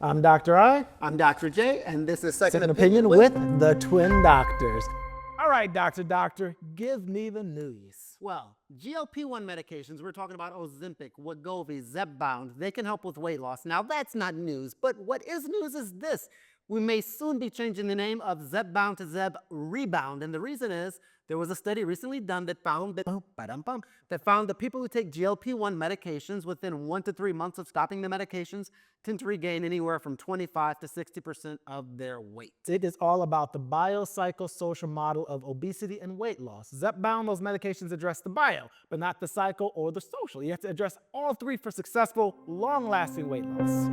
I'm Dr. I. I'm Dr. J, and this is Second Opinion with the Twin Doctors. All right, Doctor, give me the news. Well, GLP-1 medications, we're talking about Ozempic, Wegovy, Zepbound, they can help with weight loss. Now, that's not news, but what is news is this. We may soon be changing the name of Zepbound to Zeb Rebound, and the reason is there was a study recently done that found that people who take GLP-1 medications within 1 to 3 months of stopping the medications tend to regain anywhere from 25 to 60% of their weight. It is all about the biopsychosocial model of obesity and weight loss. Zepbound, those medications address the bio, but not the psycho or the social. You have to address all three for successful, long-lasting weight loss.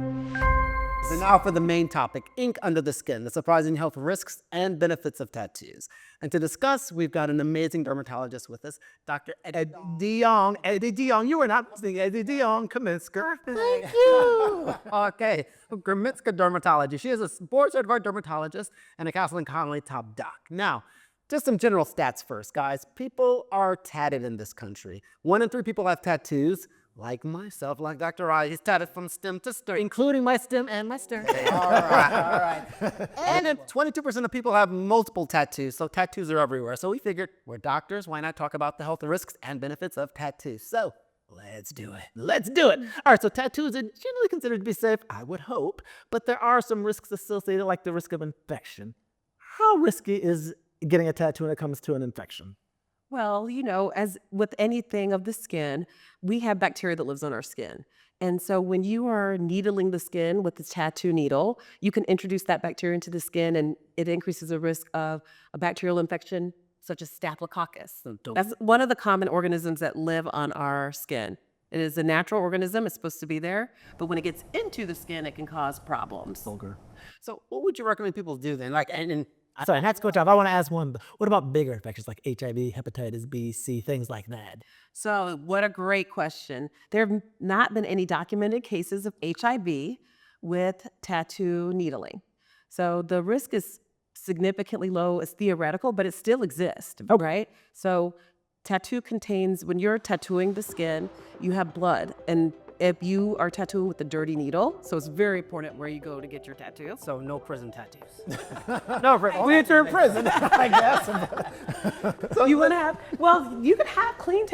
So now for the main topic, ink under the skin, the surprising health risks and benefits of tattoos. And to discuss, we've got an amazing dermatologist with us, Dr. Eddie DeYoung, you were not listening, Eddie DeYoung, Kaminska. Thank you. Okay, Kaminska Dermatology. She is a board-certified dermatologist and a Castle and Connolly top doc. Now, just some general stats first, guys. People are tatted in this country. 1 in 3 people have tattoos. Like myself, like Dr. I, he's tatted from stem to stern, including my stem and my stern. All right. And then 22% of people have multiple tattoos, so tattoos are everywhere. So we figured, we're doctors, why not talk about the health risks and benefits of tattoos? So let's do it. All right, so tattoos are generally considered to be safe, I would hope, but there are some risks associated, like the risk of infection. How risky is getting a tattoo when it comes to an infection? Well, you know, as with anything of the skin, we have bacteria that lives on our skin. And so when you are needling the skin with the tattoo needle, you can introduce that bacteria into the skin and it increases the risk of a bacterial infection such as staphylococcus. That's one of the common organisms that live on our skin. It is a natural organism, it's supposed to be there, but when it gets into the skin, it can cause problems. So what would you recommend people do then? Sorry, not to go off. I want to ask one. What about bigger infections like HIV, hepatitis B, C, things like that? So what a great question. There have not been any documented cases of HIV with tattoo needling. So the risk is significantly low. It's theoretical, but it still exists, right? So tattoo contains, when you're tattooing the skin, you have blood. And if you are tattooing with a dirty needle, so it's very important where you go to get your tattoo. So no prison tattoos. No, we enter in prison, I guess. So you want to have, well, you can have clean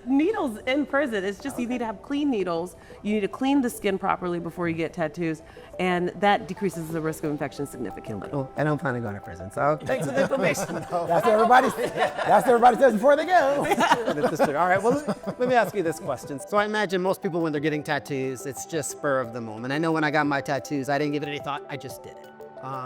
needles in prison. It's just you need to have clean needles. You need to clean the skin properly before you get tattoos, and that decreases the risk of infection significantly. Oh, and I'm planning on going to prison, so thanks for the information. That's what everybody says before they go. All right, well, let me ask you this question. So I imagine most people, when they're getting tattoos, it's just spur of the moment. I know when I got my tattoos, I didn't give it any thought, I just did it.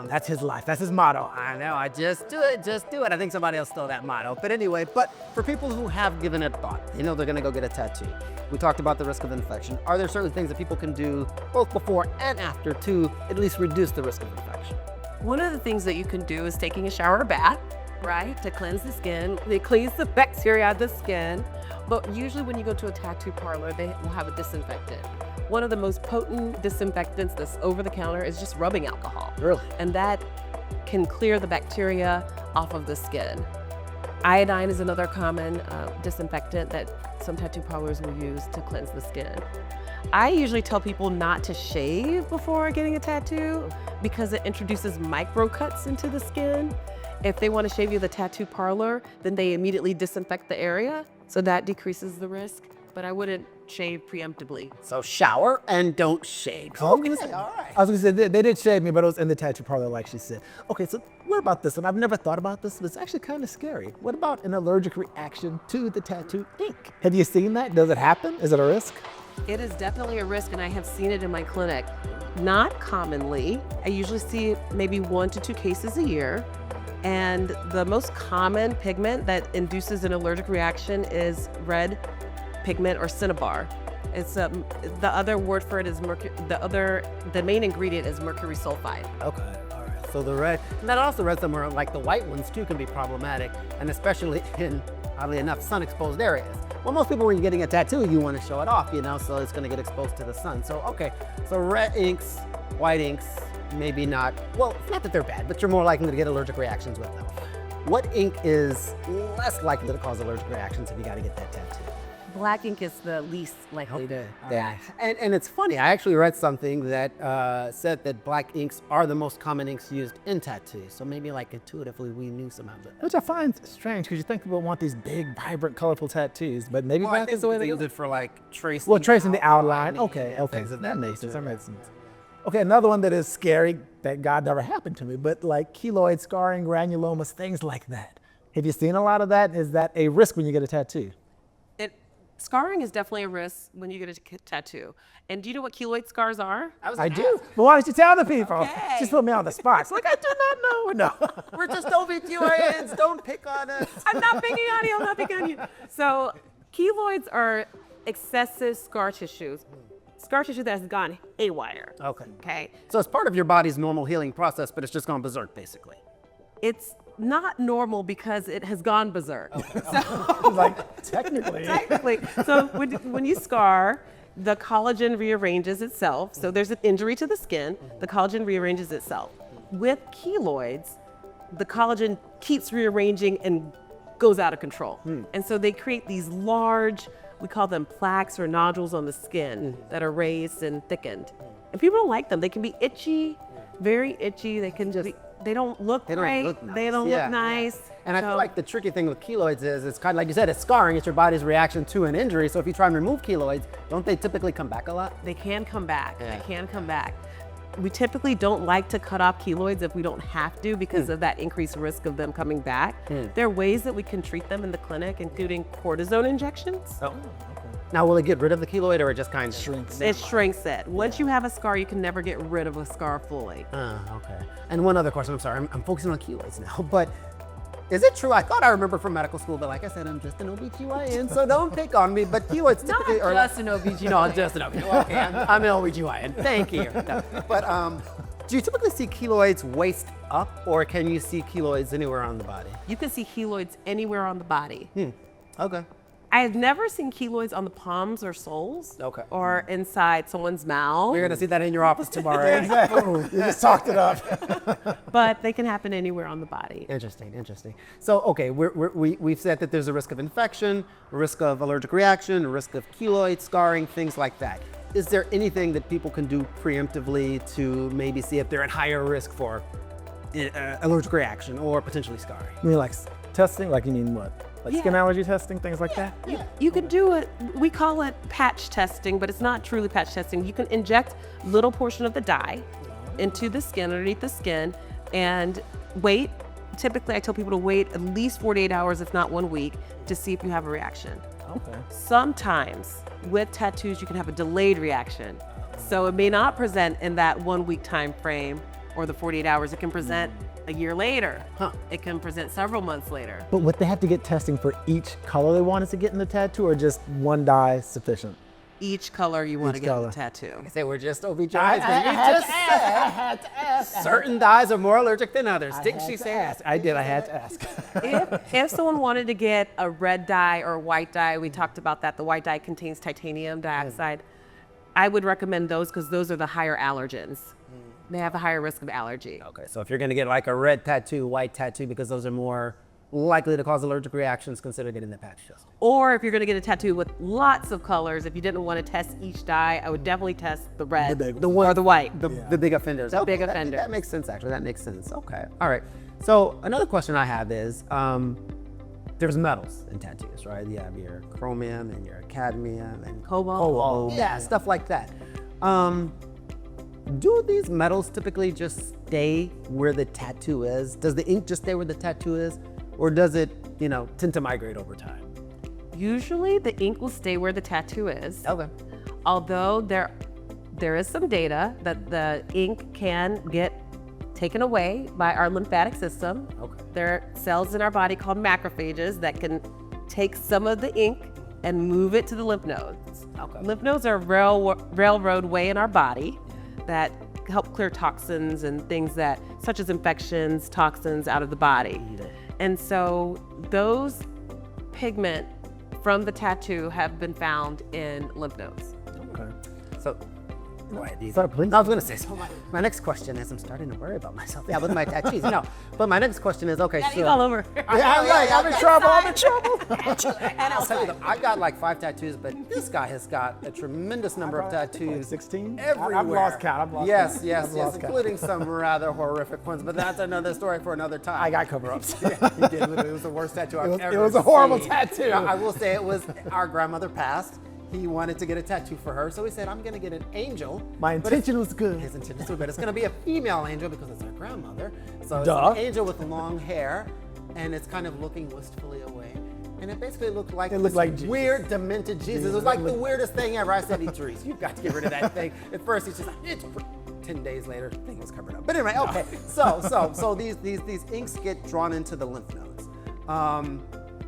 That's his life, that's his motto. I know, I just do it. I think somebody else stole that motto. But anyway, for people who have given it thought, you know they're gonna go get a tattoo. We talked about the risk of infection. Are there certain things that people can do both before and after to at least reduce the risk of infection? One of the things that you can do is taking a shower or bath, right, to cleanse the skin. It cleans the bacteria out of the skin. But usually when you go to a tattoo parlor, they will have a disinfectant. One of the most potent disinfectants that's over the counter is just rubbing alcohol. Really? And that can clear the bacteria off of the skin. Iodine is another common disinfectant that some tattoo parlors will use to cleanse the skin. I usually tell people not to shave before getting a tattoo because it introduces micro cuts into the skin. If they want to shave you at the tattoo parlor, then they immediately disinfect the area, so that decreases the risk, but I wouldn't shave preemptively. So shower and don't shave. Okay, all right. I was gonna say, they did shave me, but it was in the tattoo parlor, like she said. Okay, so what about this one? I've never thought about this, but it's actually kind of scary. What about an allergic reaction to the tattoo ink? Have you seen that? Does it happen? Is it a risk? It is definitely a risk, and I have seen it in my clinic. Not commonly. I usually see maybe 1 to 2 cases a year. And the most common pigment that induces an allergic reaction is red pigment or cinnabar. It's the other word for it is the main ingredient is mercury sulfide. Okay, all right. So the red, and that also red some are like the white ones too can be problematic, and especially in, oddly enough, sun-exposed areas. Well, most people when you're getting a tattoo, you want to show it off, you know, so it's going to get exposed to the sun. So okay, so red inks, white inks, maybe not. Well, it's not that they're bad, but you're more likely to get allergic reactions with them. What ink is less likely to cause allergic reactions if you got to get that tattoo? Black ink is the least likely to. Yeah, and it's funny. I actually read something that said that black inks are the most common inks used in tattoos. So maybe like intuitively we knew somehow that. Which I find strange because you think people want these big, vibrant, colorful tattoos, but maybe Well, I black think is the way they they use go. it for like tracing. Well, tracing the outline. outlining Okay, and okay. things of That makes nature. sense. That makes sense. Okay, another one that is scary that God never happened to me, but like keloid scarring, granulomas, things like that. Have you seen a lot of that? Is that a risk when you get a tattoo? Scarring is definitely a risk when you get a tattoo. And do you know what keloid scars are? I do. But why don't you tell the people? Okay. Just put me on the spot. It's like, I do not know. No. We're just OBGYNs. Don't pick on us. I'm not picking on you. I'm not picking on you. So keloids are excessive scar tissues. Scar tissue that has gone haywire. Okay. Okay. So it's part of your body's normal healing process, but it's just gone berserk, basically. It's not normal because it has gone berserk. Like, technically. Technically. So when you scar, the collagen rearranges itself. So there's an injury to the skin, the collagen rearranges itself. With keloids, the collagen keeps rearranging and goes out of control. And so they create these large, we call them plaques or nodules on the skin that are raised and thickened. And people don't like them. They can be itchy, very itchy. They can just, they don't look great. They don't look nice. And I feel like the tricky thing with keloids is it's kind of like you said, it's scarring. It's your body's reaction to an injury. So if you try and remove keloids, don't they typically come back a lot? They can come back. Yeah. They can come back. We typically don't like to cut off keloids if we don't have to because of that increased risk of them coming back. There are ways that we can treat them in the clinic, including cortisone injections. Oh. Now, will it get rid of the keloid or it just kind of Shrinks. It shrinks it. Once you have a scar, you can never get rid of a scar fully. Okay. And one other question, I'm sorry, I'm focusing on keloids now, but is it true? I thought I remember from medical school, but like I said, I'm just an OBGYN, so don't pick on me, but keloids typically are Just an OBGYN. No, just an OBGYN. Okay, I'm an OBGYN. Thank you. No. But do you typically see keloids waist up, or can you see keloids anywhere on the body? You can see keloids anywhere on the body. Okay. I have never seen keloids on the palms or soles. Okay. Or inside someone's mouth. We're gonna see that in your office tomorrow. Exactly. You just talked it up. But they can happen anywhere on the body. Interesting, interesting. So, okay, we've said that there's a risk of infection, a risk of allergic reaction, a risk of keloid scarring, things like that. Is there anything that people can do preemptively to maybe see if they're at higher risk for allergic reaction or potentially scarring? You mean like testing? Like you mean what? Like skin allergy testing, things like that? You can do it, we call it patch testing, but it's not truly patch testing. You can inject a little portion of the dye into the skin, underneath the skin, and wait. Typically, I tell people to wait at least 48 hours, if not 1 week, to see if you have a reaction. Okay. Sometimes with tattoos, you can have a delayed reaction. So it may not present in that 1 week time frame or the 48 hours. It can present a year later. It can present several months later. But would they have to get testing for each color they wanted to get in the tattoo, or just one dye sufficient? Each color you want to Each get in color. the tattoo. I say we're just OBGYNs, but you just said certain dyes are more allergic than others. Didn't she say that? I did. I had to ask. If someone wanted to get a red dye or a white dye, we talked about that. The white dye contains titanium dioxide. I would recommend those because those are the higher allergens. They have a higher risk of allergy. Okay, so if you're gonna get like a red tattoo, white tattoo, because those are more likely to cause allergic reactions, consider getting the patch test. Or if you're going to get a tattoo with lots of colors, if you didn't want to test each dye, I would definitely test the red or the white. The big offenders. The big that- offender. That makes sense, actually. That makes sense. Okay. All right. So another question I have is, there's metals in tattoos, right? You have your chromium and your cadmium and Cobalt. yeah, stuff like that. Do these metals typically just stay where the tattoo is? Does the ink just stay where the tattoo is? Or does it, tend to migrate over time? Usually the ink will stay where the tattoo is. Okay. Although there is some data that the ink can get taken away by our lymphatic system. Okay. There are cells in our body called macrophages that can take some of the ink and move it to the lymph nodes. Okay. Lymph nodes are a railroad way in our body that help clear toxins and things such as infections, toxins out of the body. And so those pigment from the tattoo have been found in lymph nodes. Okay. So Go ahead, you- Sorry, please. No, I was going to say, so my next question is, I'm starting to worry about myself. Yeah, with my tattoos. No, but my next question is, okay, Got so. ink all over. I'm right, I'm in trouble, I'm in trouble. And I'll tell you, outside. I've got like 5 tattoos, but this guy has got a tremendous number of tattoos. 16? Everywhere. I've lost count. I've lost yes, count. yes, I've yes, lost count. including some rather horrific ones, but that's another story for another time. I got cover-ups. Yeah, you did. It was the worst tattoo I've ever It was a horrible seen. tattoo. I will say it was, our grandmother passed. He wanted to get a tattoo for her, so he said, I'm going to get an angel. My But intention was good. his intention was good. It's going to be a female angel because it's our grandmother. So Duh. it's an angel with long hair, and it's kind of looking wistfully away. And it basically looked like It looked this like Jesus. weird, demented Jesus. It was like the weirdest thing ever. I said, Idris, you've got to get rid of that thing. At first, he's just like, it's 10 days later, the thing was covered up. But anyway, okay. So these inks get drawn into the lymph nodes.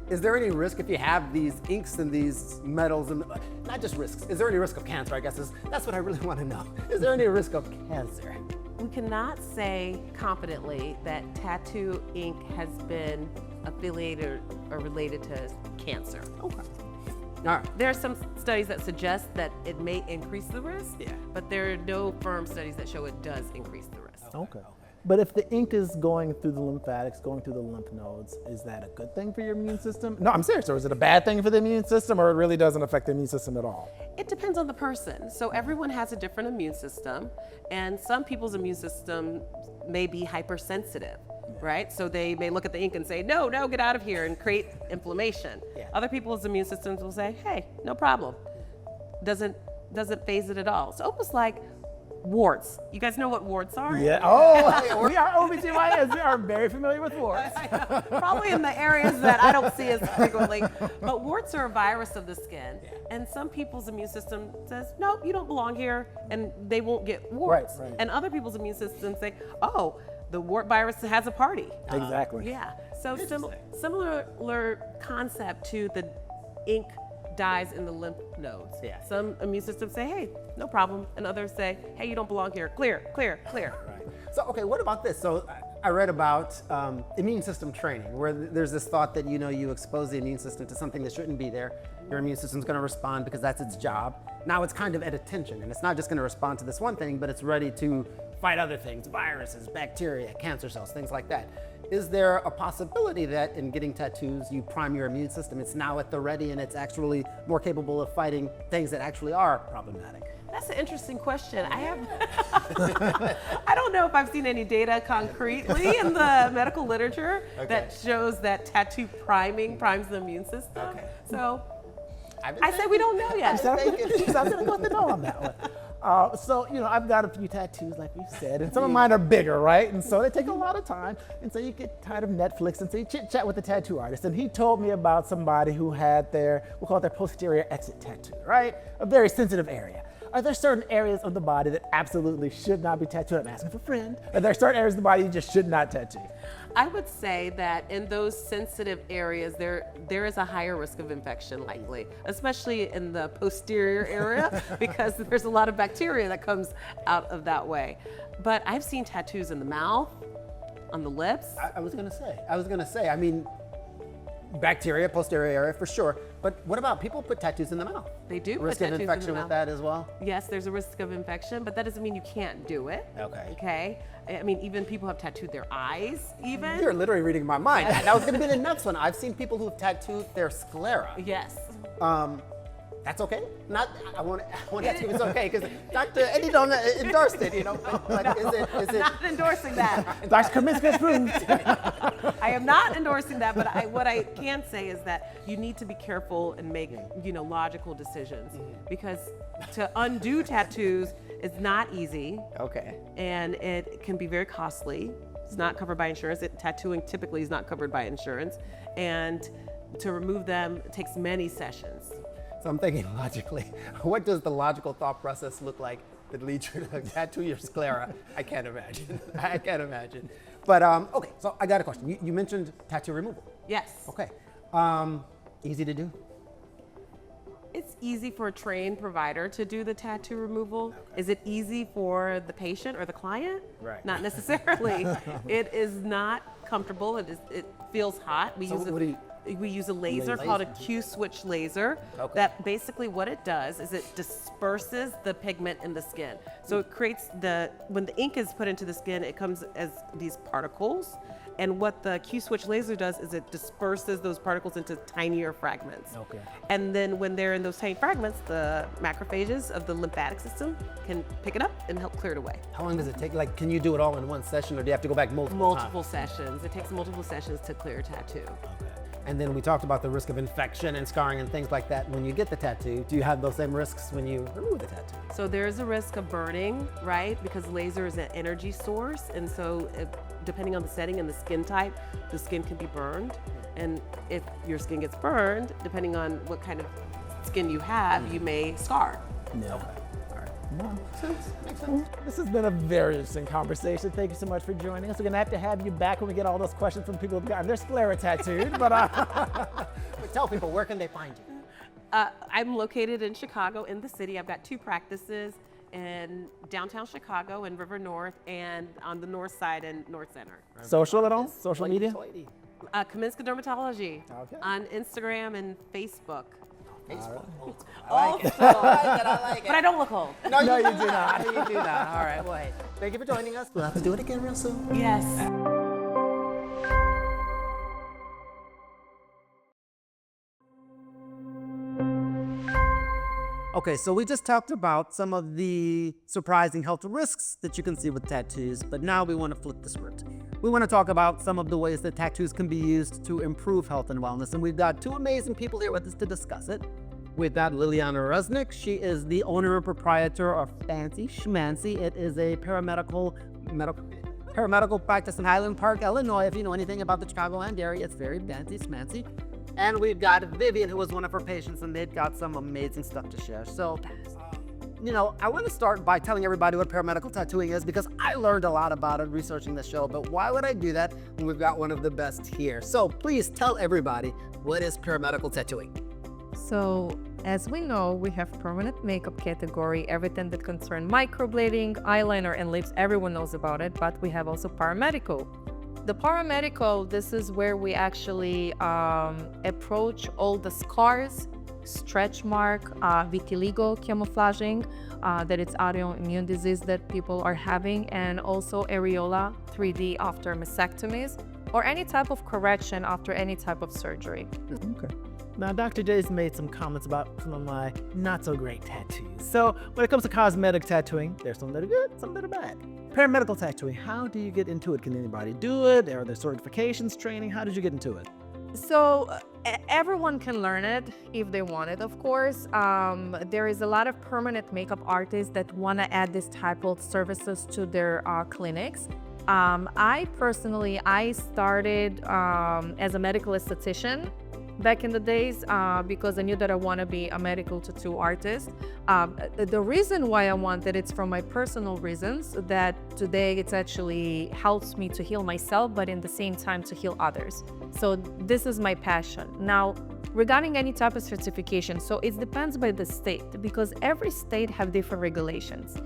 Is there any risk if you have these inks and these metals, and not just risks, is there any risk of cancer, I guess, that's what I really want to know. Is there any risk of cancer? We cannot say confidently that tattoo ink has been affiliated or related to cancer. Okay. All right. There are some studies that suggest that it may increase the risk, Yeah. but there are no firm studies that show it does increase the risk. Okay. But if the ink is going through the lymphatics, going through the lymph nodes, is that a good thing for your immune system? No, I'm serious. Or is it a bad thing for the immune system, or it really doesn't affect the immune system at all? It depends on the person. So everyone has a different immune system, and some people's immune system may be hypersensitive, right? So they may look at the ink and say, no, get out of here, and create inflammation. Yeah. Other people's immune systems will say, hey, no problem. Doesn't phase it at all. It's almost like warts. You guys know what warts are? Yeah. Oh, we are OBGYNs. We are very familiar with warts. Probably in the areas that I don't see as frequently. But warts are a virus of the skin. And some people's immune system says, no, you don't belong here, and they won't get warts. Right. And other people's immune system say, oh, the wart virus has a party. Exactly. Yeah. So similar concept to the ink dyes in the lymph nodes. Yeah. Some immune systems say, hey, no problem. And others say, hey, you don't belong here. Clear. Right. So, okay, what about this? So I read about immune system training, where there's this thought that, you expose the immune system to something that shouldn't be there. Your immune system's going to respond because that's its job. Now it's kind of at attention, and it's not just going to respond to this one thing, but it's ready to fight other things, viruses, bacteria, cancer cells, things like that. Is there a possibility that in getting tattoos, you prime your immune system, it's now at the ready and it's actually more capable of fighting things that actually are problematic? That's an interesting question. I don't know if I've seen any data concretely in the medical literature that shows that tattoo priming primes the immune system. Okay. So I said we don't know yet. I'm going to go with the no on that one. So, I've got a few tattoos, like we've said, and some of mine are bigger, right? And so they take a lot of time. And so you get tired of Netflix, and so you chit-chat with the tattoo artist. And he told me about somebody who had we'll call it their posterior exit tattoo, right? A very sensitive area. Are there certain areas of the body that absolutely should not be tattooed? I'm asking for a friend. Are there certain areas of the body you just should not tattoo? I would say that in those sensitive areas, there is a higher risk of infection likely, especially in the posterior area, because there's a lot of bacteria that comes out of that way. But I've seen tattoos in the mouth, on the lips. I was going to say, I mean, bacteria, posterior area for sure. But what about people put tattoos in the mouth? They do put Risk tattoos of in the infection with mouth. that as well? Yes, there's a risk of infection, but that doesn't mean you can't do it. Okay. I mean, even people have tattooed their eyes, even. You're literally reading my mind. That was going to be the next one. I've seen people who've tattooed their sclera. Yes. That's okay? I want to ask you if it's okay, because Dr. Eddie don't endorse it, But is it? Not endorsing that. Dr. Kaminsky approved. I am not endorsing that, but what I can say is that you need to be careful and make, logical decisions, because to undo tattoos is not easy. Okay. And it can be very costly. It's not covered by insurance. Tattooing typically is not covered by insurance. And to remove them takes many sessions. So I'm thinking logically, what does the logical thought process look like that leads you to tattoo your sclera? I can't imagine. But okay, so I got a question. You mentioned tattoo removal. Yes. Okay. Easy to do? It's easy for a trained provider to do the tattoo removal. Is it easy for the patient or the client? Right. Not necessarily. It is not comfortable. It feels hot. So We use a laser called a Q-switch laser. Okay. That basically what it does is it disperses the pigment in the skin. So it creates when the ink is put into the skin, it comes as these particles. And what the Q-switch laser does is it disperses those particles into tinier fragments. Okay. And then when they're in those tiny fragments, the macrophages of the lymphatic system can pick it up and help clear it away. How long does it take? Like, can you do it all in one session, or do you have to go back multiple times? Multiple sessions. It takes multiple sessions to clear a tattoo. Okay. And then we talked about the risk of infection and scarring and things like that when you get the tattoo. Do you have those same risks when you remove the tattoo? So there's a risk of burning, right? Because laser is an energy source. And so depending on the setting and the skin type, the skin can be burned. And if your skin gets burned, depending on what kind of skin you have, you may scar. Yeah. Okay. All right. Wow. Makes sense. This has been a very interesting conversation. Thank you so much for joining us. We're gonna have you back when we get all those questions from people who've gotten their sclera tattooed. But Tell people, where can they find you? I'm located in Chicago, in the city. I've got 2 practices in downtown Chicago and River North, and on the north side in North Center. social at all? Social media? Kaminska Dermatology Okay. on Instagram and Facebook. Facebook. I like it. I like it. But I don't look old. No, No, you you do do not. not. You do not. All right, well, hey, thank you for joining us. We'll have to do it again real soon. Yes. Okay, so we just talked about some of the surprising health risks that you can see with tattoos, but now we want to flip the script. We want to talk about some of the ways that tattoos can be used to improve health and wellness, and we've got 2 amazing people here with us to discuss it. We've got Liliana Resnick. She is the owner and proprietor of Fancy Schmancy. It is a paramedical practice in Highland Park, Illinois. If you know anything about the Chicagoland area, it's very fancy schmancy. And we've got Vivian, who was one of her patients, and they've got some amazing stuff to share. So, I want to start by telling everybody what paramedical tattooing is, because I learned a lot about it researching the show, but why would I do that when we've got one of the best here? So please tell everybody, what is paramedical tattooing? So, as we know, we have permanent makeup category, everything that concerns microblading, eyeliner, and lips, everyone knows about it, but we have also paramedical. The paramedical, this is where we actually approach all the scars, stretch mark, vitiligo camouflaging, that it's autoimmune disease that people are having, and also areola 3D after mastectomies, or any type of correction after any type of surgery. Okay. Now, Dr. J's made some comments about some of my not so great tattoos. So, when it comes to cosmetic tattooing, there's some that are good, some that are bad. Paramedical tattooing, how do you get into it? Can anybody do it? Are there certifications, training? How did you get into it? So everyone can learn it if they want it, of course. There is a lot of permanent makeup artists that want to add this type of services to their clinics. I started as a medical esthetician back in the days because I knew that I want to be a medical tattoo artist. The reason why I wanted it's from my personal reasons that today it actually helps me to heal myself, but in the same time to heal others. So this is my passion. Now, regarding any type of certification, so it depends by the state because every state have different regulations.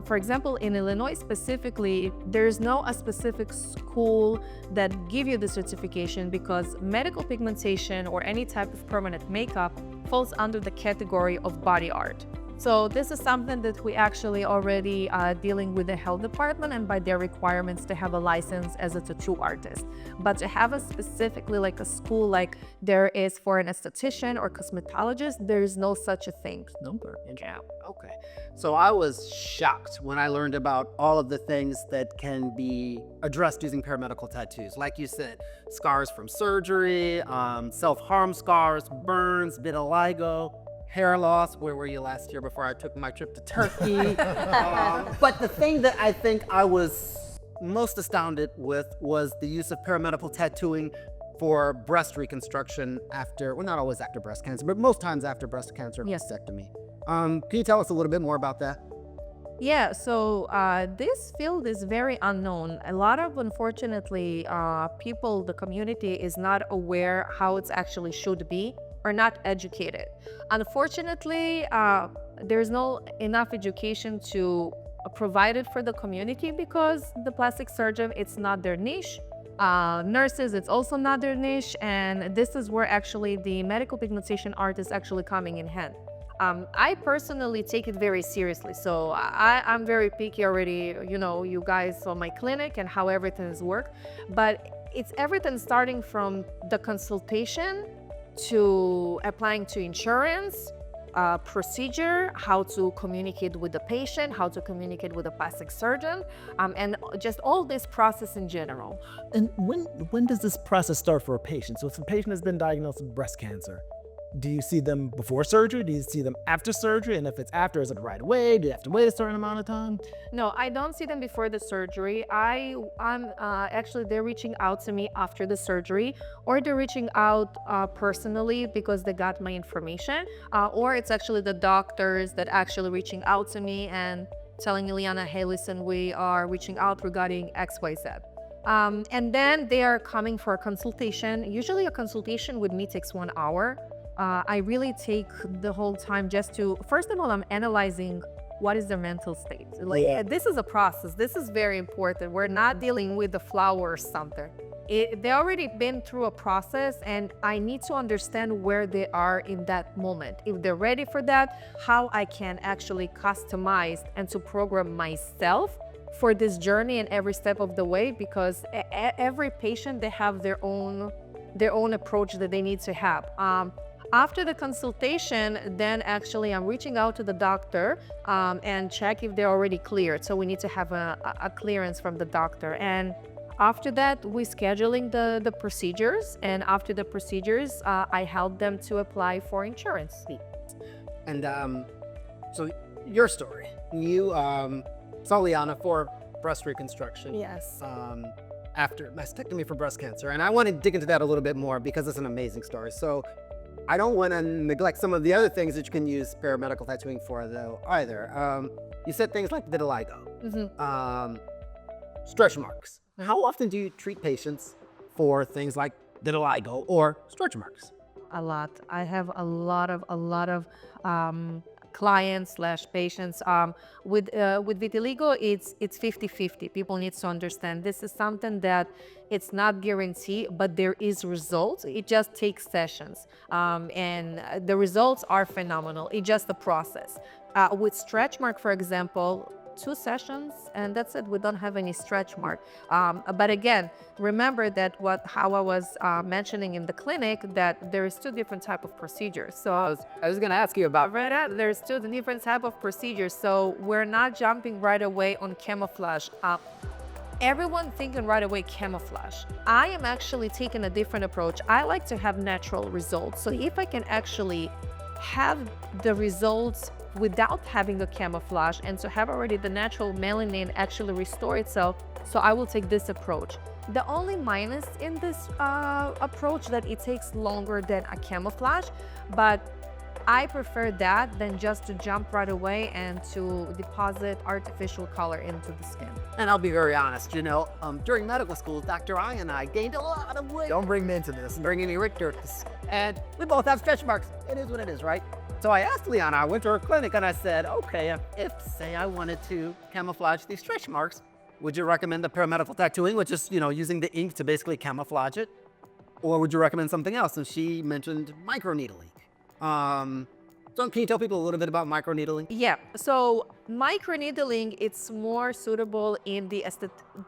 For example, in Illinois specifically, there's no a specific school that give you the certification because medical pigmentation or any type of permanent makeup falls under the category of body art. So this is something that we actually already dealing with the health department and by their requirements to have a license as a tattoo artist. But to have a specifically like a school like there is for an esthetician or cosmetologist, there is no such a thing. Yeah. Okay. So I was shocked when I learned about all of the things that can be addressed using paramedical tattoos. Like you said, scars from surgery, self-harm scars, burns, vitiligo, hair loss. Where were you last year before I took my trip to Turkey? But the thing that I think I was most astounded with was the use of paramedical tattooing for breast reconstruction after, well, not always after breast cancer, but most times after breast cancer and mastectomy. Can you tell us a little bit more about that? Yeah, so this field is very unknown. A lot of, unfortunately, people, the community is not aware how it actually should be or not educated. Unfortunately, there's no enough education to provide it for the community because the plastic surgeon, it's not their niche. Nurses, it's also another niche, and this is where actually the medical pigmentation art is actually coming in hand. I personally take it very seriously, so I'm very picky already, you know, you guys saw my clinic and how everything's work, but it's everything starting from the consultation to applying to insurance, procedure, how to communicate with the patient, how to communicate with a plastic surgeon, and just all this process in general. And when does this process start for a patient? So if a patient has been diagnosed with breast cancer, do you see them before surgery? Do you see them after surgery? And if it's after, is it right away? Do you have to wait a certain amount of time? No, I don't see them before the surgery. I'm actually, they're reaching out to me after the surgery, or they're reaching out personally because they got my information, or it's actually the doctors that actually reaching out to me and telling me, Liana, hey, listen, we are reaching out regarding XYZ. And then they are coming for a consultation. Usually a consultation with me takes 1 hour. I really take the whole time just to, first of all, I'm analyzing what is their mental state. Like, this is a process. This is very important. We're not dealing with the flower or something. They already been through a process, and I need to understand where they are in that moment. If they're ready for that, how I can actually customize and to program myself for this journey and every step of the way, because every patient, they have their own approach that they need to have. After the consultation, then actually I'm reaching out to the doctor and check if they're already cleared. So we need to have a clearance from the doctor. And after that, we're scheduling the procedures. And after the procedures, I help them to apply for insurance. And so your story, you saw Liana for breast reconstruction. Yes. After mastectomy for breast cancer. And I want to dig into that a little bit more because it's an amazing story. So I don't want to neglect some of the other things that you can use paramedical tattooing for, though, either. You said things like vitiligo, stretch marks. How often do you treat patients for things like vitiligo or stretch marks? A lot. I have a lot of clients / patients with vitiligo. It's 50-50. People need to understand this is something that it's not guaranteed, but there is results. It just takes sessions, and the results are phenomenal. It's just the process. With stretch mark, for example, 2 sessions and that's it. We don't have any stretch mark. But again, remember that how I was mentioning in the clinic, that there is 2 different type of procedures. So I was going to ask you about right, there's 2 different type of procedures. So we're not jumping right away on camouflage. Everyone thinking right away camouflage. I am actually taking a different approach. I like to have natural results. So if I can actually have the results without having a camouflage and to have already the natural melanin actually restore itself, so I will take this approach. The only minus in this approach that it takes longer than a camouflage, but I prefer that than just to jump right away and to deposit artificial color into the skin. And I'll be very honest, during medical school, Dr. I and I gained a lot of weight. Don't bring me into this. Bringing me right to this. And we both have stretch marks. It is what it is, right? So I asked Liana, I went to her clinic and I said, okay, if say I wanted to camouflage these stretch marks, would you recommend the paramedical tattooing, which is, using the ink to basically camouflage it? Or would you recommend something else? And she mentioned microneedling. So can you tell people a little bit about microneedling? Yeah, so microneedling, it's more suitable in the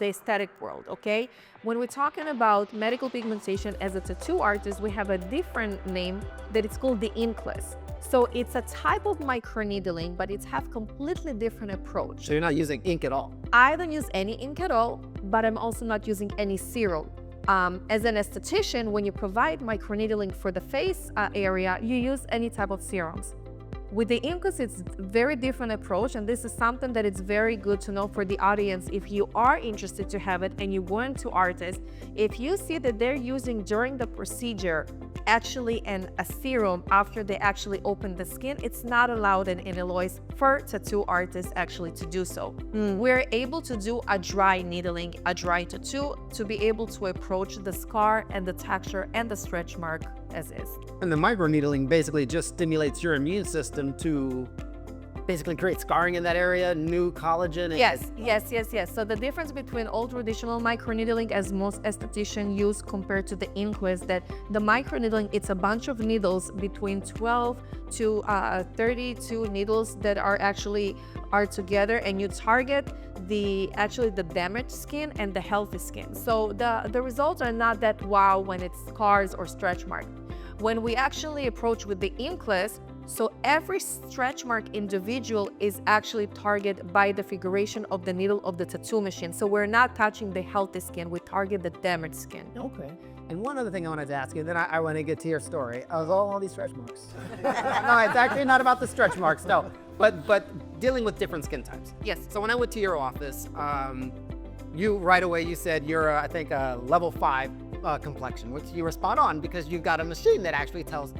aesthetic world, okay? When we're talking about medical pigmentation as a tattoo artist, we have a different name that it's called the inkless. So it's a type of microneedling, but it's have completely different approach. So you're not using ink at all? I don't use any ink at all, but I'm also not using any serum. As an esthetician, when you provide microneedling for the face area, you use any type of serums. With the inkless, it's very different approach, and this is something that it's very good to know for the audience. If you are interested to have it and you're going to artists, if you see that they're using during the procedure actually a serum after they actually open the skin, it's not allowed in Illinois for tattoo artists actually to do so. We're able to do a dry needling, a dry tattoo, to be able to approach the scar and the texture and the stretch mark as is. And the microneedling basically just stimulates your immune system to basically create scarring in that area, new collagen. And Yes. So the difference between old traditional microneedling, as most estheticians use, compared to the Inco, is that the microneedling, it's a bunch of needles between 12 to 32 needles that are together, and you target the damaged skin and the healthy skin. So the results are not that wow when it's scars or stretch marks. When we actually approach with the Inclus, so every stretch mark individual is actually targeted by the figuration of the needle of the tattoo machine. So we're not touching the healthy skin, we target the damaged skin. Okay. And one other thing I wanted to ask you, then I want to get to your story of all these stretch marks. No, it's actually not about the stretch marks, no. But dealing with different skin types. Yes. So when I went to your office, you right away, you said you're, I think, a level 5 complexion, which you were spot on because you've got a machine that actually tells,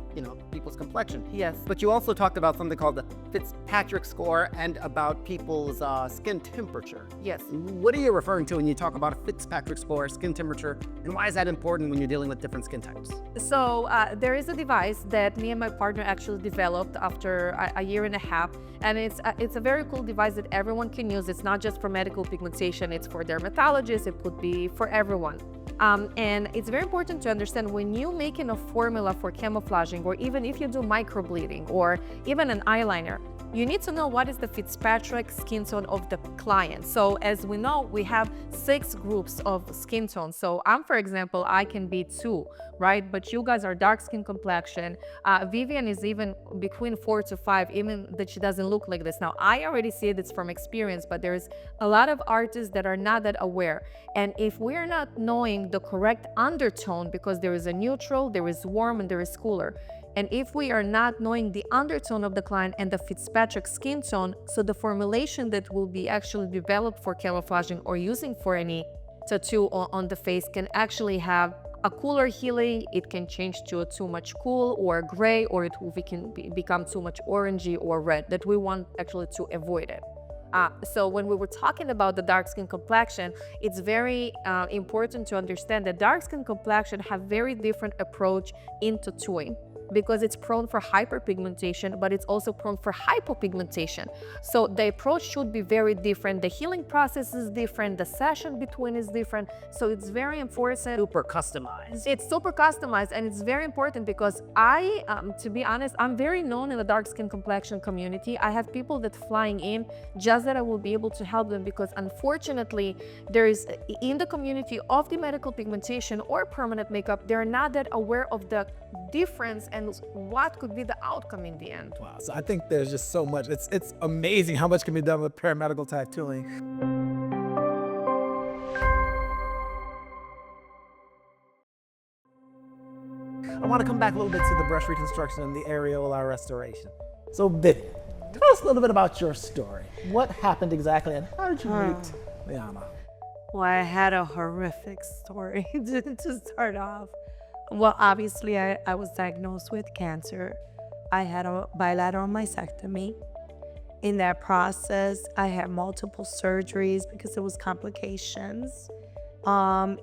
people's complexion. Yes. But you also talked about something called the Fitzpatrick score and about people's skin temperature. Yes. What are you referring to when you talk about a Fitzpatrick score, skin temperature, and why is that important when you're dealing with different skin types? So there is a device that me and my partner actually developed after a year and a half, and it's a very cool device that everyone can use. It's not just for medical pigmentation, it's for dermatologists, it could be for everyone. And it's very important to understand when you're making a formula for camouflaging, or even if you do microbleeding or even an eyeliner, you need to know what is the Fitzpatrick skin tone of the client. So as we know, we have 6 groups of skin tones. So for example, I can be 2, right? But you guys are dark skin complexion. Vivian is even between 4 to 5, even that she doesn't look like this. Now, I already see this from experience, but there's a lot of artists that are not that aware. And if we're not knowing the correct undertone, because there is a neutral, there is warm, and there is cooler. And if we are not knowing the undertone of the client and the Fitzpatrick skin tone, so the formulation that will be actually developed for camouflaging or using for any tattoo on the face can actually have a cooler healing. It can change to a too much cool or gray, or it can become too much orangey or red, that we want actually to avoid it. So when we were talking about the dark skin complexion, it's very important to understand that dark skin complexion have very different approach in tattooing, because it's prone for hyperpigmentation, but it's also prone for hypopigmentation. So the approach should be very different. The healing process is different. The session between is different. So it's very important. Super customized. It's super customized, and it's very important because to be honest, I'm very known in the dark skin complexion community. I have people that flying in just that I will be able to help them, because unfortunately, there is in the community of the medical pigmentation or permanent makeup, they're not that aware of the difference and what could be the outcome in the end. Wow. So I think there's just so much. It's amazing how much can be done with paramedical tattooing. I want to come back a little bit to the brush reconstruction and the areolar restoration. So Vivian, tell us a little bit about your story. What happened exactly, and how did you meet Liana? Well, I had a horrific story to start off. Well, obviously, I was diagnosed with cancer. I had a bilateral mastectomy. In that process, I had multiple surgeries because it was complications.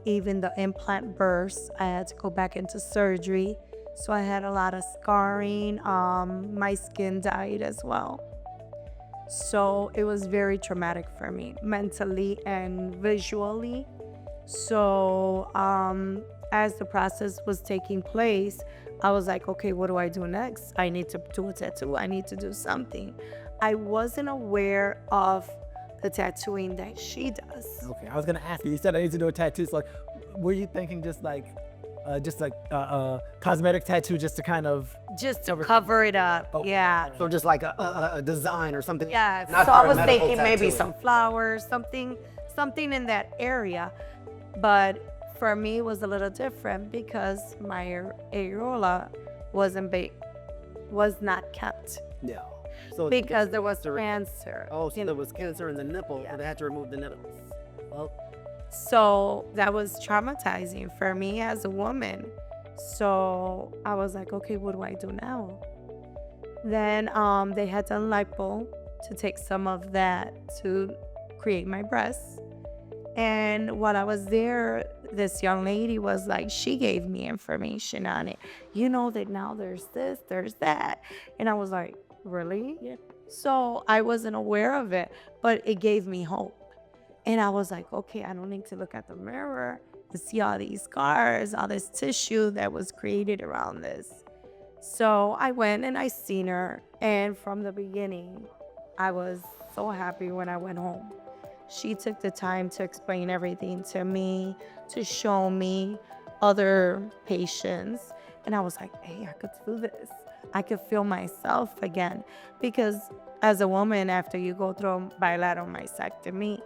Even the implant burst, I had to go back into surgery. So I had a lot of scarring. My skin died as well. So it was very traumatic for me, mentally and visually. So as the process was taking place, I was like, okay, what do I do next? I need to do a tattoo. I need to do something. I wasn't aware of the tattooing that she does. Okay, I was gonna ask you. You said I need to do a tattoo. So, like, were you thinking just like cosmetic tattoo, just to kind of cover it up? Oh. Yeah. So just like a design or something. Yeah. Not So I for a was medical thinking maybe tattooing. some flowers, something in that area. But for me, it was a little different because my areola was not kept Yeah. So because there was cancer. Oh, so there was cancer in the nipple, and they had to remove the nipple. Well, So that was traumatizing for me as a woman. So I was like, okay, what do I do now? Then they had done lipo to take some of that to create my breasts. And while I was there, this young lady was like, she gave me information on it. You know that now there's this, there's that. And I was like, really? Yeah. So I wasn't aware of it, but it gave me hope. And I was like, okay, I don't need to look at the mirror to see all these scars, all this tissue that was created around this. So I went and I seen her. And from the beginning, I was so happy when I went home. She took the time to explain everything to me, to show me other patients. And I was like, hey, I could do this. I could feel myself again. Because as a woman, after you go through a bilateral mastectomy,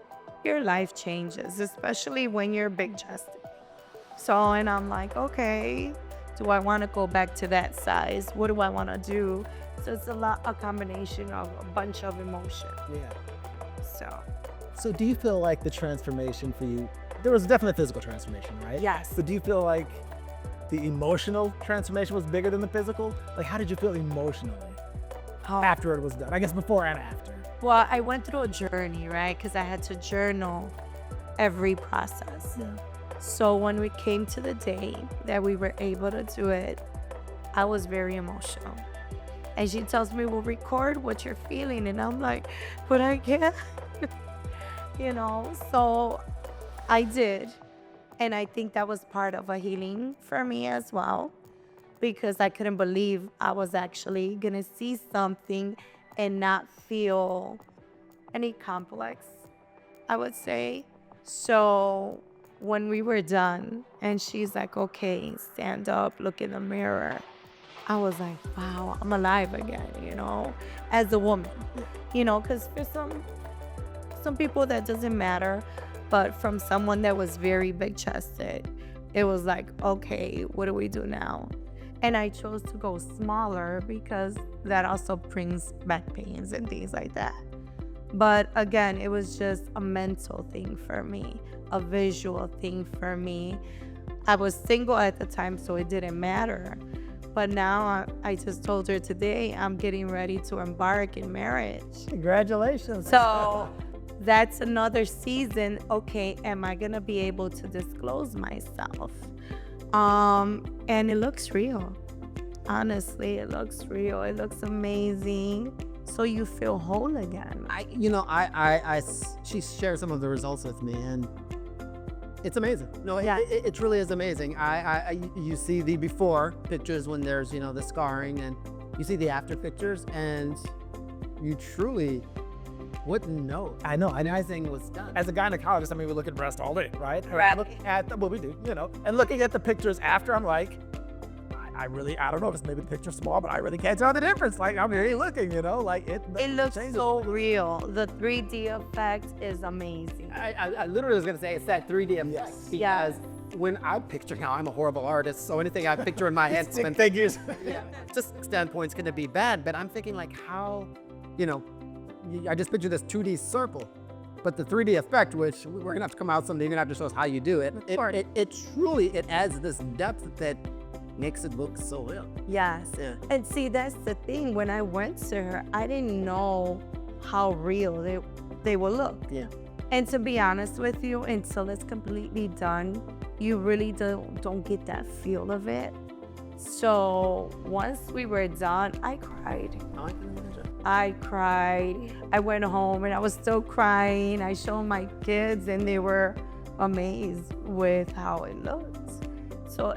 your life changes, especially when you're big chested. So, and I'm like, okay, do I want to go back to that size? What do I want to do? So it's a combination of a bunch of emotion. Yeah. So, Do you feel like the transformation for you, there was definitely a physical transformation, right? yes. So do you feel like the emotional transformation was bigger than the physical? Like, how did you feel emotionally after it was done? I guess before and after. Well, I went through a journey, right? Because I had to journal every process. Yeah. So when we came to the day that we were able to do it, I was very emotional. And she tells me, well, record what you're feeling. And I'm like, but I can't. So I did. And I think that was part of a healing for me as well, because I couldn't believe I was actually going to see something and not feel any complex, I would say. So when we were done and she's like, okay, stand up, look in the mirror, I was like, wow, I'm alive again, as a woman, because for some people that doesn't matter, but from someone that was very big chested, it was like, okay, what do we do now? And I chose to go smaller because that also brings back pains and things like that. But again, it was just a mental thing for me, a visual thing for me. I was single at the time, so it didn't matter. But now I just told her today I'm getting ready to embark in marriage. Congratulations. So that's another season. Okay, am I gonna be able to disclose myself? And it looks real. Honestly, it looks real. It looks amazing. So you feel whole again. She shared some of the results with me, and it's amazing. No, Yeah. it truly is amazing. You see the before pictures when there's, the scarring, and you see the after pictures, and you truly wouldn't know. I know. Anything was done. As a gynecologist, we look at breast all day, right? Right. Look at what we do, and looking at the pictures after, I'm like, I don't know if it's maybe the picture's small, but I really can't tell the difference. Like, I'm really looking, like it looks changes. so real. The 3D effect is amazing. I literally was gonna say it's that 3D effect. Yes. Yes. Because when I'm picturing, now I'm a horrible artist, so anything I picture in my head, Stick figures. just standpoint's gonna be bad. But I'm thinking like how, I just picture this 2D circle, but the 3D effect, which we're gonna have to come out someday, you're gonna have to show us how you do it. It truly adds this depth that makes it look so real. Yes. Yeah. And see, that's the thing. When I went to her, I didn't know how real they will look. Yeah. And to be honest with you, until it's completely done, you really don't get that feel of it. So once we were done, I cried. I cried. I went home and I was still crying. I showed my kids and they were amazed with how it looked. So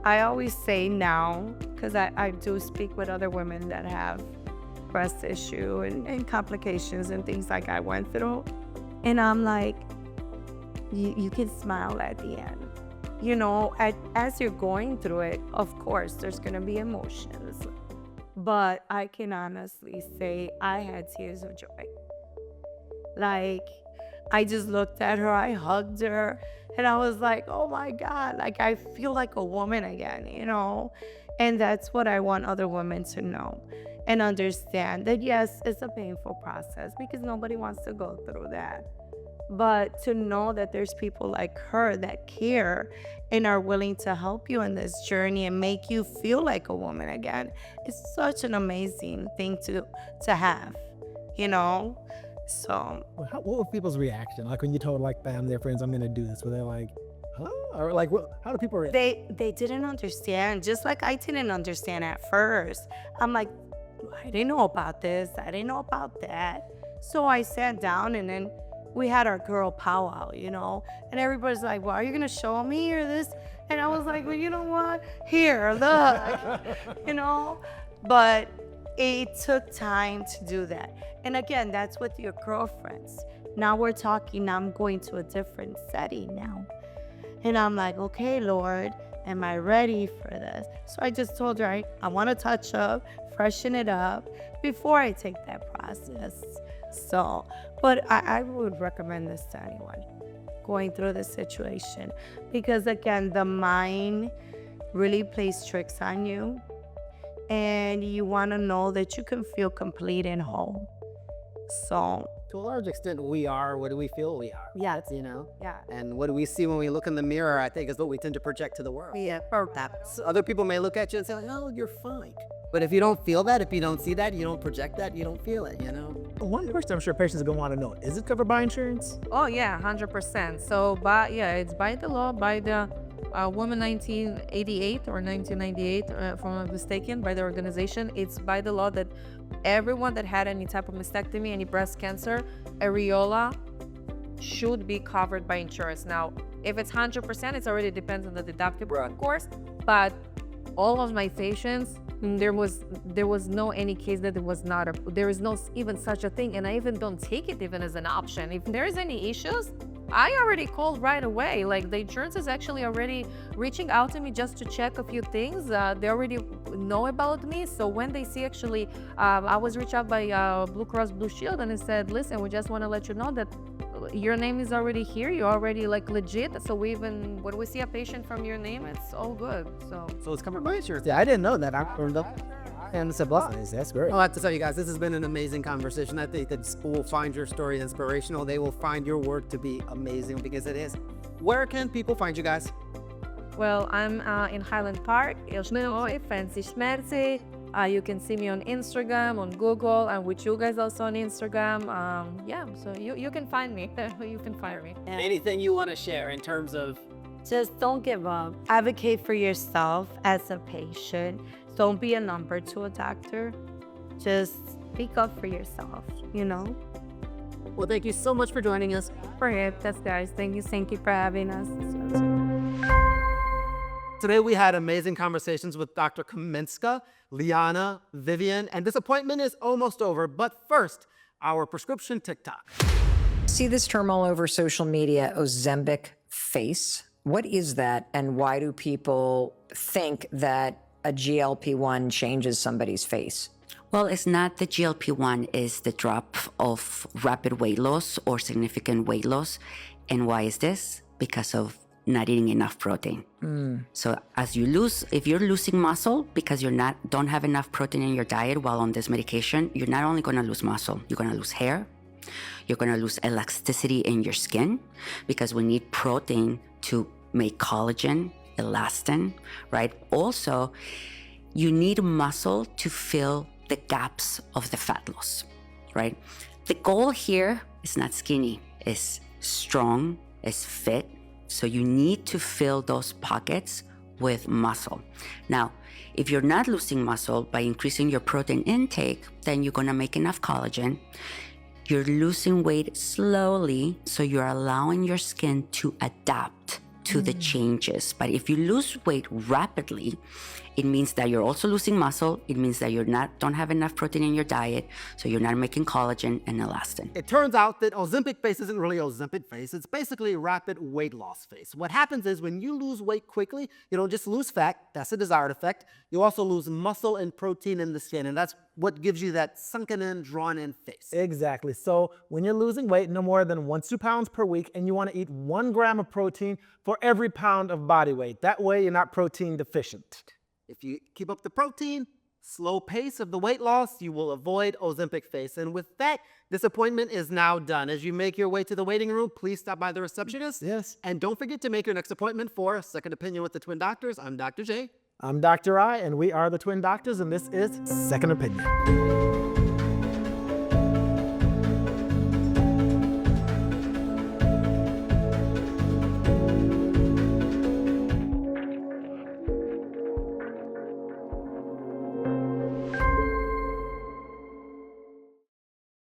I always say now, because I do speak with other women that have breast tissue and complications and things like I went through. And I'm like, you can smile at the end. As you're going through it, of course, there's going to be emotions. But I can honestly say I had tears of joy. Like, I just looked at her, I hugged her, and I was like, oh my God, like I feel like a woman again, And that's what I want other women to know and understand, that yes, it's a painful process because nobody wants to go through that. But to know that there's people like her that care and are willing to help you in this journey and make you feel like a woman again, it's such an amazing thing to have, So What was people's reaction? Like when you told family, their friends, I'm going to do this, were they like, huh? Or like, how do people react? they didn't understand, just like I didn't understand at first. I'm like, I didn't know about this. I didn't know about that. So I sat down and then we had our girl powwow, you know, and everybody's like, well, are you going to show me or this? And I was like, well, you know what? Here, look, you know, but it took time to do that. And again, that's with your girlfriends. Now we're talking, I'm going to a different setting now. And I'm like, okay, Lord, am I ready for this? So I just told her, I want to touch up, freshen it up before I take that process. So, but I would recommend this to anyone going through this situation, because again, the mind really plays tricks on you, and you want to know that you can feel complete and whole. So To a large extent, we are what do we feel we are. yeah, You know? yeah, And what do we see when we look in the mirror, I think, is what we tend to project to the world. yeah, So other people may look at you and say, like, oh, you're fine. But if you don't feel that, if you don't see that, you don't project that, you don't feel it, you know? One question I'm sure patients are going to want to know, is it covered by insurance? Oh yeah, 100%. So, it's by the law, by the Woman 1988 or 1998, if I'm not mistaken, by the organization. It's by the law that everyone that had any type of mastectomy, any breast cancer, areola, should be covered by insurance. Now, if it's 100%, it already depends on the deductible, of course. But all of my patients, there was no any case that there is no even such a thing, and I even don't take it even as an option. If there is any issues, I already called right away. Like, the insurance is actually already reaching out to me just to check a few things. They already know about me, so when they see, actually, I was reached out by Blue Cross Blue Shield, and it said, listen, we just want to let you know that your name is already here. You're already like legit. So when we see a patient from your name, it's all good. So it's covered by insurance. Yeah, I didn't know that. I learned that. And it's a blessing. That's great. I'll have to tell you guys, this has been an amazing conversation. I think that people will find your story inspirational. They will find your work to be amazing, because it is. Where can people find you guys? Well, I'm in Highland Park, Fancy Schmerzi. You can see me on Instagram, on Google, and with you guys also on Instagram. So you can find me. You can find me. Anything you want to share in terms of just don't give up. Advocate for yourself as a patient. Don't be a number to a doctor. Just speak up for yourself, you know? Well, thank you so much for joining us. For us, guys. Thank you for having us. Today we had amazing conversations with Dr. Kaminska, Liana, Vivian, and this appointment is almost over. But first, our prescription TikTok. See this term all over social media, Ozempic face. What is that, and why do people think that a GLP-1 changes somebody's face? Well, it's not the GLP-1, it's the drop of rapid weight loss or significant weight loss. And why is this? Because of not eating enough protein. So as you lose, if you're losing muscle because don't have enough protein in your diet while on this medication, you're not only gonna lose muscle, you're gonna lose hair, you're gonna lose elasticity in your skin, because we need protein to make collagen, elastin, right? Also, you need muscle to fill the gaps of the fat loss, right? The goal here is not skinny, it's strong, it's fit. So you need to fill those pockets with muscle. Now, if you're not losing muscle by increasing your protein intake, then you're gonna make enough collagen. You're losing weight slowly, so you're allowing your skin to adapt to the changes. But if you lose weight rapidly, it means that you're also losing muscle. It means that don't have enough protein in your diet, so you're not making collagen and elastin. It turns out that Ozempic face isn't really Ozempic face. It's basically rapid weight loss face. What happens is when you lose weight quickly, you don't just lose fat. That's the desired effect. You also lose muscle and protein in the skin, and that's what gives you that sunken in, drawn in face. Exactly. So when you're losing weight, no more than 1 to 2 pounds per week, and you want to eat 1 gram of protein for every pound of body weight. That way you're not protein deficient. If you keep up the protein, slow pace of the weight loss, you will avoid Ozempic face. And with that, this appointment is now done. As you make your way to the waiting room, please stop by the receptionist. Yes. And don't forget to make your next appointment for a second opinion with the Twin Doctors. I'm Dr. J. I'm Dr. I, and we are the Twin Doctors, and this is Second Opinion.